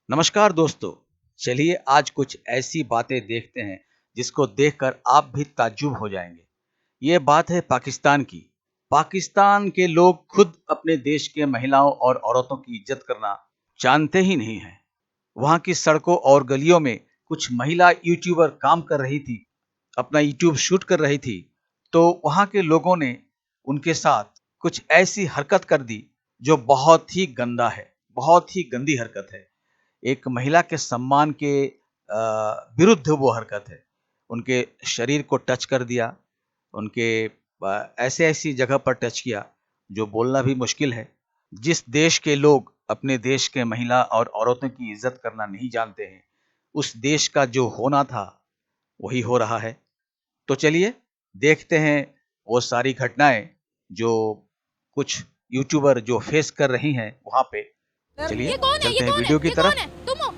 नमस्कार दोस्तों, चलिए आज कुछ ऐसी बातें देखते हैं जिसको देखकर आप भी ताज्जुब हो जाएंगे। ये बात है पाकिस्तान की। पाकिस्तान के लोग खुद अपने देश के महिलाओं और औरतों की इज्जत करना जानते ही नहीं हैं। वहाँ की सड़कों और गलियों में कुछ महिला यूट्यूबर काम कर रही थी, अपना यूट्यूब शूट कर रही थी, तो वहाँ के लोगों ने उनके साथ कुछ ऐसी हरकत कर दी जो बहुत ही गंदा है, बहुत ही गंदी हरकत है। एक महिला के सम्मान के विरुद्ध वो हरकत है। उनके शरीर को टच कर दिया, उनके ऐसी जगह पर टच किया जो बोलना भी मुश्किल है। जिस देश के लोग अपने देश के महिला और औरतों की इज्जत करना नहीं जानते हैं, उस देश का जो होना था वही हो रहा है। तो चलिए देखते हैं वो सारी घटनाएं जो कुछ यूट्यूबर जो फेस कर रही हैं वहां पे। चलिए चलते हैं वीडियो की तरफ। तुम हो?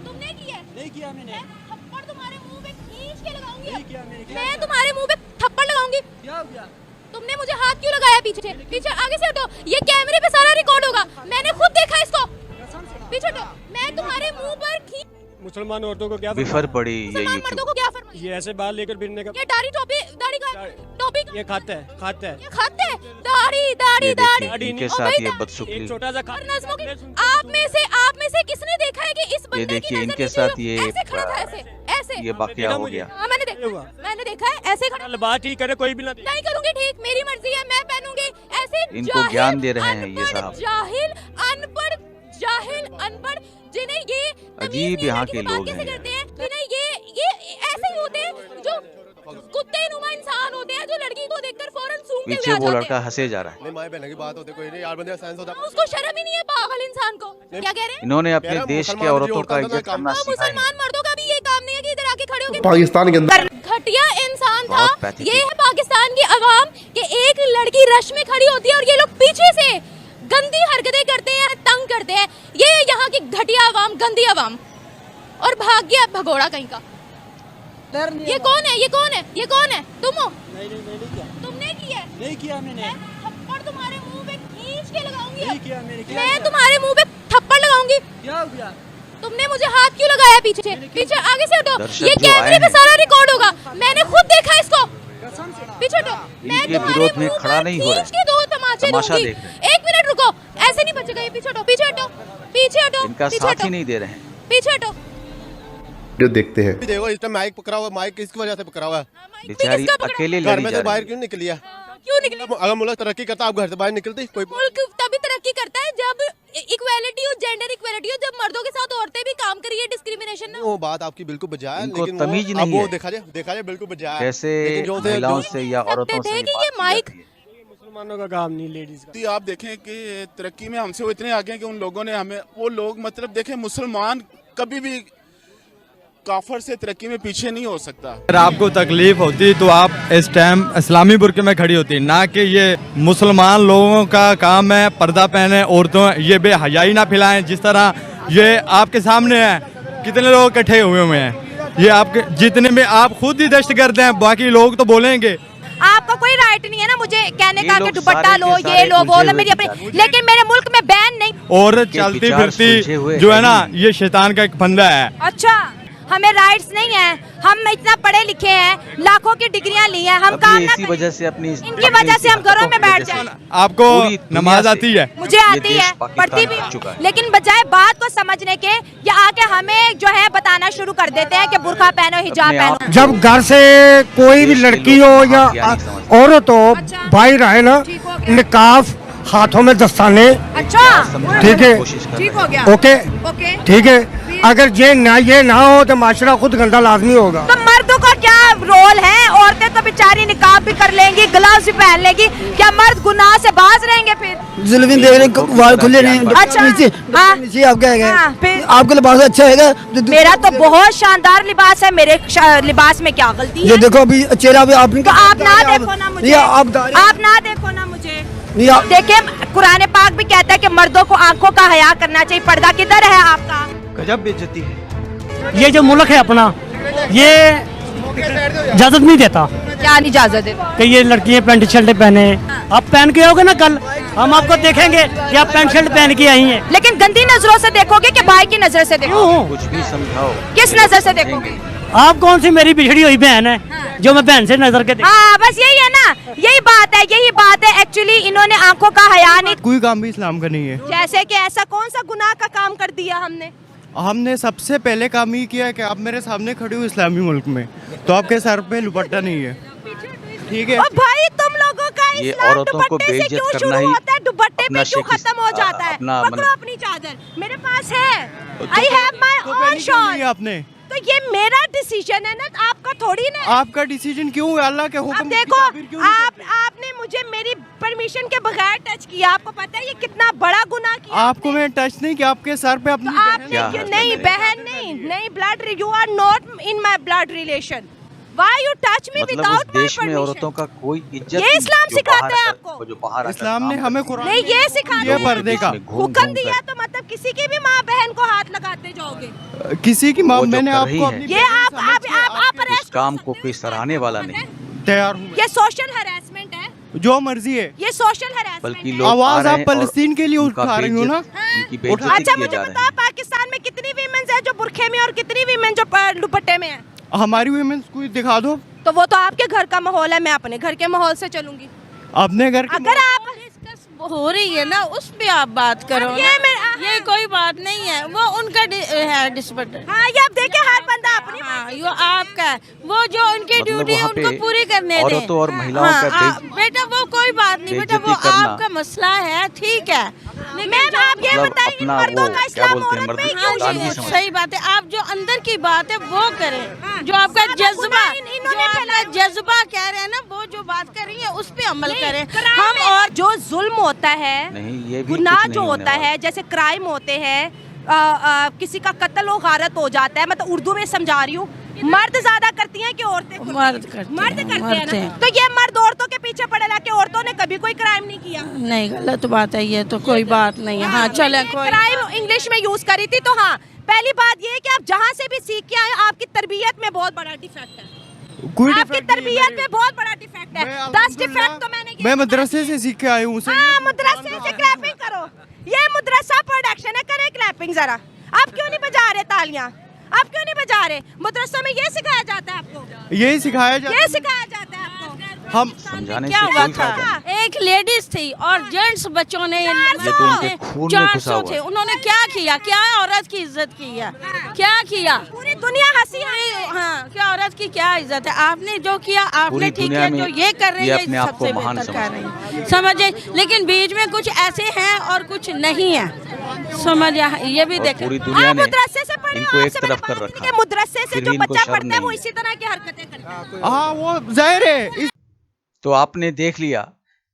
तुमने किया? नहीं किया मैंने। थप्पड़ तुम्हारे मुंह पे खींच के लगाऊंगी। नहीं किया मैंने। मैं तुम्हारे मुंह पे थप्पड़ लगाऊंगी। क्या हो गया? तुमने मुझे हाथ क्यों लगाया? पीछे आगे से हटो, ये कैमरे पे सारा रिकॉर्ड होगा। मैंने खुद देखा इसको। पीछे हटो। मैं तुम्हारे मुंह पर मुसलमान औरतों को क्या बिफर पड़ी ये मर्दों को क्या फरमाइश? ये ऐसे बाल लेकर फिरने का। ये दाढ़ी टोपी ये खाता है ये खाते हैं। दाढ़ी इनके साथ ये बदसलूकी। एक छोटा सा आप में से किसने देखा है कि इस बंदे की इनके साथ ये ऐसे खड़ा था, ऐसे ये वाकया हो गया। हाँ, मैंने देखा है ऐसे खड़ा। बात ठीक करे, कोई भी नहीं करूंगी, ठीक मेरी मर्जी है, मैं पहनूंगी ऐसे। इनको ज्ञान दे रहे हैं ये साहब। जाहिल अनपढ़ जिन्हें ये अजीब यहाँ के लोग हैं। ये ऐसे ही होते हैं जो कुत्ते नुमा इंसान होते हैं, जो लड़की को देखकर फौरन सूंघते हुए आ पीछे जाते वो हैं। लड़का हंसे जा रहा है। नहीं माय बहन की बात होती कोई नहीं यार, बंदे सेंस होता है। उसको शर्म ही नहीं है पागल इंसान को। क्या कह रहे हैं? इन्होंने अपने देश के औरतों का इज्जत करना तो सिखाया है। मुसलमान मर्दों का भी ये काम नहीं है कि इधर आके खड़े होके पाकिस्तान के अंदर घटिया इंसान था। बहुत पैथेटिक। ये है पाकिस्तान की अवाम कि एक लड़की रश में खड़ी होती है और ये लोग पीछे से गंदी हरकतें करते हैं, तंग करते हैं। ये यहाँ की घटिया अवाम, गंदी अवाम, और भाग गया भगोड़ा कहीं का। ये कौन है? तुम हो? तुमने किया? नहीं किया मैंने। थप्पड़ तुम्हारे मुंह पे खींच के लगाऊंगी। नहीं किया मैंने। मैं तुम्हारे मुंह पे थप्पड़ लगाऊंगी। क्या हो गया? तुमने मुझे हाथ क्यों लगाया? पीछे आगे से हटो, दर्शक ये जो कैमरे आए पे हैं, सारा रिकॉर्ड होगा। मैंने खुद देखा इसको। पीछे हटो। मैं इनके तुम्हारे विरोध में मुंह खड़ा पर नहीं हो रहा खींच के दो तमाचे तमाशा दूंगी। देख रहे हैं। एक मिनट रुको, ऐसे नहीं बचेगा ये। पीछे हटो। इनका साथ ही नहीं दे रहे हैं। पीछे हटो। जो देखते हैं देखो इस टाइम माइक पकड़ा हुआ, माइक किसकी वजह से पकड़ा हुआ है? बेचारी अकेले घर लड़ी में जा से बाहर रही क्यों निकली है? क्यों निकले? अगर मुल्क तरक्की करता आप घर से बाहर निकलती कोई? मुल्क तभी तरक्की करता है जब इक्वालिटी और जेंडर इक्वालिटी हो, जब मर्दों के साथ औरतें भी काम करिए। डिस्क्रिमिनेशन ना। वो बात आपकी बिल्कुल बजाय है, इनको लेकिन तमीज वो, नहीं वो है। देखा जाए बिल्कुल बजाय है। कैसे लेकिन जो महिलाओं से या औरतों थे से कि बात ये की माइक जाती है। मुसलमानों का काम नहीं, लेडीज का। आप देखें कि तरक्की में हमसे वो इतने आगे हैं कि उन लोगों ने हमें, वो लोग मतलब देखें, मुसलमान कभी भी काफर से तरक्की में पीछे नहीं हो सकता। अगर आपको तकलीफ होती तो आप इस टाइम इस्लामी बुर्के में खड़ी होती, ना कि ये मुसलमान लोगों का काम है पर्दा पहने, औरतों ये बेहयाई ना फैलाएं। जिस तरह ये आपके सामने है, कितने लोग इकट्ठे हुए हैं, ये आपके जितने में आप खुद ही दश्त करते हैं, बाकी लोग तो बोलेंगे। आपका कोई राइट नहीं है ना मुझे कहने ये का लोग कि दुपट्टा सारे लो, के सारे ये लो, वो उलझे लो, मेरी हुए अपनी। लेकिन मेरे मुल्क में बैन नहीं। और चलती विचार सुलझे फिरती हुए जो है हैं ना, ये शैतान का एक फंदा है। अच्छा, हमें राइट्स नहीं है, हम इतना पढ़े लिखे हैं, लाखों की डिग्रियां ली हैं, हम काम ना इसी वजह से अपनी इनकी वजह से हम घरों में बैठ जाए। आपको पूरी दुनिया नमाज से आती है? मुझे आती देश है, पाकिस्तान पढ़ती भी हट चुका है। लेकिन बजाय बात को समझने के ये आके हमें जो है बताना शुरू कर देते हैं कि बुर्का पहनो, हिजाब अपने आप पहनो। जब घर से कोई भी देश के लड़की लोग हो या महाज्ञानी समझते औरत हो, अच्छा। बाहर आए ना, ठीक हो गया। निकाफ, हाथों में दस्ताने, अच्छा, ठीक है, ठीक हो गया। ओके, ओके, ठीक है। अगर ये ना हो तो माशरा खुद गंदा लाजमी होगा। तो मर्दों का क्या रोल है? औरतें तो बेचारी निकाब भी कर लेंगी, ग्लव्स भी पहन लेंगी, क्या मर्द गुनाह से बाज रहेंगे फिर? जुल्फिन देख रहे हैं, वाल खुले नहीं। अच्छा, नीचे हाँ। नीचे आप क्या हाँ, है? फिर आपका लिबास अच्छा है? मेरा तो बहुत शानदार लिबास है, मेरे लिबास में क्या गलती ये है? देखो अभी चेहरा भी आप तो आप ना देखो ना मुझे, आप ना देखो ना मुझे। देखिए कुरान पाक भी कहता है कि मर्दों को आंखों का हया करना चाहिए। पर्दा किधर है आपका? गजब बेइज्जती है। ये जो मुल्क है अपना, ये इजाजत नहीं देता क्या नहीं इजाजत है? कि ये लड़कियां पैंट शर्ट पहने। आप पहन के आओगे ना कल, हम आपको देखेंगे कि आप पैंट शर्ट पहन के आई हैं। लेकिन गंदी नजरों से देखोगे कि भाई की नजर से देखो, कुछ भी समझाओ, किस नजर से देखोगे? आप कौन सी मेरी बिछड़ी हुई बहन है जो मैं बहन से नजर के देख। हाँ बस यही है ना, यही बात है एक्चुअली। इन्होंने आंखों का हया नहीं, कोई काम भी इस्लाम का नहीं है। जैसे कि ऐसा कौन सा गुनाह का काम कर दिया हमने? हमने सबसे पहले काम ये किया है कि आप मेरे सामने खड़े हो इस्लामी मुल्क में, तो आपके सर पे दुपट्टा नहीं है, ठीक है? और भाई तुम लोगों का ये इस्लाम औरतों को दुपट्टे से बेइज्जत क्यों करना शुरू ही होता है, दुपट्टे अपना पे क्यों शेख खत्म हो जाता है? अपना पकड़ो अपनी चादर, मेरे पास है, I have my own shawl. आपने तो ये मेरा डिसीजन है ना, आपका थोड़ी ना। आपका डिसीजन क्यों है? अल्लाह के हुक्म अब देखो, आपने मुझे मेरी परमिशन के बगैर टच किया, आपको पता है ये कितना बड़ा गुनाह किया? आपको मैं टच नहीं किया, आपके सर पे अपनी आपने नहीं बहन नहीं blood, you are not in my blood relation, why you touch me मतलब विदाउट उस माय देश में औरतों परमिशन? का कोई इज्जत ये नहीं, इस्लाम जो सिखाता बाहर है आकर- आपको। जो बाहर आकर इस्लाम ने काम हमें करती कुरान नहीं ये सिखाते ये हैं। पर्दे का हुक्म दिया तो मतलब किसी की भी माँ बहन को हाथ लगाते जाओगे? किसी की माँ, वो जो मैंने कर रही आपको है। अपनी ये आप उस arrest काम कर को सकते कोई हो, सराहने वाला नहीं। तैयार हूँ, ये सोशल हैरेसमेंट है, जो मर्जी है। ये सोशल हैरेसमेंट बल्कि है। लोग आवाज आ आप रहे हैं और फलस्तीन के लिए उनका उठा रही हो ना? बेइज्जत- उनकी बेइज्जती अच्छा किए मुझे जा रहे बताओ, हैं। पाकिस्तान में कितनी वीमेंस है जो बुरखे में और कितनी वीमेन जो दुपट्टे में है? हमारी वुमेन्स को दिखा दो। तो वो तो आपके घर का माहौल है, मैं अपने घर के माहौल से चलूंगी। अपने घर के अगर आप हो रही है ना, उस पे आप बात करो अब ये ना। मैं- ये कोई बात नहीं है, वो उनका है डिस्पट। हाँ ये अब देखिए, हर बंदा अपनी हाँ ये आपका है, वो जो उनकी मतलब ड्यूटी है वहाँ उनको पे पूरी करने दें। औरतों और महिलाओं हाँ, का बेटा वो कोई बात नहीं बेटा, वो बेइज्जती करना। आपका मसला है, ठीक है। मैम आप ये मतलब बताइए, इन अपना मर्दों वो का क्या इस्लाम बोलते हैं, औरत मर्द में की क्यों औलाद नहीं भी होता? समझ। सही बात है, आप जो अंदर की बात है वो करें, जो आपका जज्बा, इन्होंने जो आपका फैलाया। जज्बा कह रहे हैं ना, वो जो बात कर रही है उस पे अमल करें हम। और जो जुल्म होता है, नहीं, ये भी गुनाह कुछ जो नहीं होने होता वाला। है, जैसे क्राइम होते हैं, किसी का कत्ल व गारत हो जाता है, मतलब उर्दू में समझा रही हूँ, मर्द ज्यादा करती हैं कि औरतें? मर्द करते हैं, मर्द करते मर्द हैं हैं। ना। तो ये मर्द औरतों के पीछे पड़े रह के औरतों ने कभी कोई क्राइम नहीं किया? नहीं, गलत बात है ये तो, कोई बात नहीं है। हाँ चले, कोई क्राइम इंग्लिश में यूज करी थी, तो हाँ पहली बात ये है कि आप जहाँ से भी सीख के आए, आपकी तरबियत में बहुत बड़ा डिफेक्ट है, कोई आपकी डिफेक्ट नहीं है तरबियत मेरे। में बहुत बड़ा डिफेक्ट है। मैं 10 डिफेक्ट अल्हम्दुलिल्लाह, तो मैंने मैं मदरसे से सीख के आई हूँ। हाँ मदरसे से क्लैपिंग करो, ये मदरसा प्रोडक्शन है, करे क्लैपिंग जरा। आप क्यों नहीं बजा रहे तालियां? आप क्यों नहीं बजा रहे? मदरसों में ये सिखाया जाता है आपको, यही सिखाया जाता ये सिखाया जाता है आपको। हम समझाने क्या से हुआ कोई फायदा था, नहीं। एक लेडीज थी और जेंट्स बच्चों ने ये तो इनके खून में घुसा 400 हुआ थे, है। उन्होंने क्या किया? क्या औरत की इज्जत की है? क्या किया? पूरी दुनिया हंसी हाँ, क्या औरत की क्या इज्जत है? आपने जो किया आपने पूरी ठीक दुनिया किया, जो में ये कर रही ये है अपने आप को सबसे महान बेहतर कर समझते रही है, समझे? लेकिन बीच में कुछ ऐसे हैं और कुछ नहीं है, समझ? ये भी और देखें। पूरी दुनिया ने मदरसे से पढ़े, इनको एक आपसे मैंने तरफ कर बात रखा की कि मदरसे से फिर जो भी इनको बच्चा शर्म पढ़ता है वो नहीं है। इसी तरह की हरकतें करता है। हाँ वो जाहिर है। तो आपने देख लिया,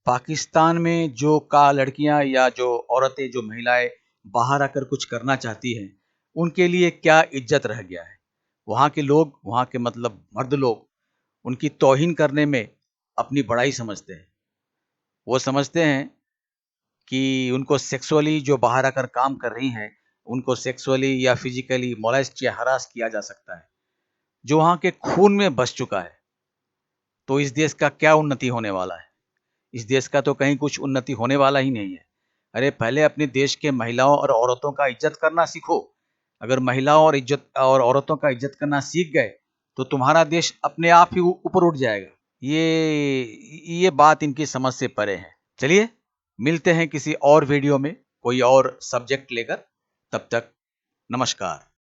पाकिस्तान में जो लड़कियां या जो औरतें, जो महिलाएं बाहर आकर कुछ करना चाहती हैं, उनके लिए क्या इज्जत रह गया है। वहाँ के लोग, वहाँ के मतलब मर्द लोग, उनकी तौहीन करने में अपनी बड़ाई समझते हैं। वो समझते हैं कि उनको सेक्सुअली जो बाहर आकर काम कर रही हैं, उनको सेक्सुअली या फिजिकली मोलेस्ट या हरास किया जा सकता है, जो वहाँ के खून में बस चुका है। तो इस देश का क्या उन्नति होने वाला है? इस देश का तो कहीं कुछ उन्नति होने वाला ही नहीं है। अरे पहले अपने देश के महिलाओं और औरतों का इज्जत करना सीखो। अगर महिलाओं और औरतों का इज्जत करना सीख गए तो तुम्हारा देश अपने आप ही ऊपर उठ जाएगा। ये बात इनकी समझ से परे है। चलिए मिलते हैं किसी और वीडियो में कोई और सब्जेक्ट लेकर। तब तक नमस्कार।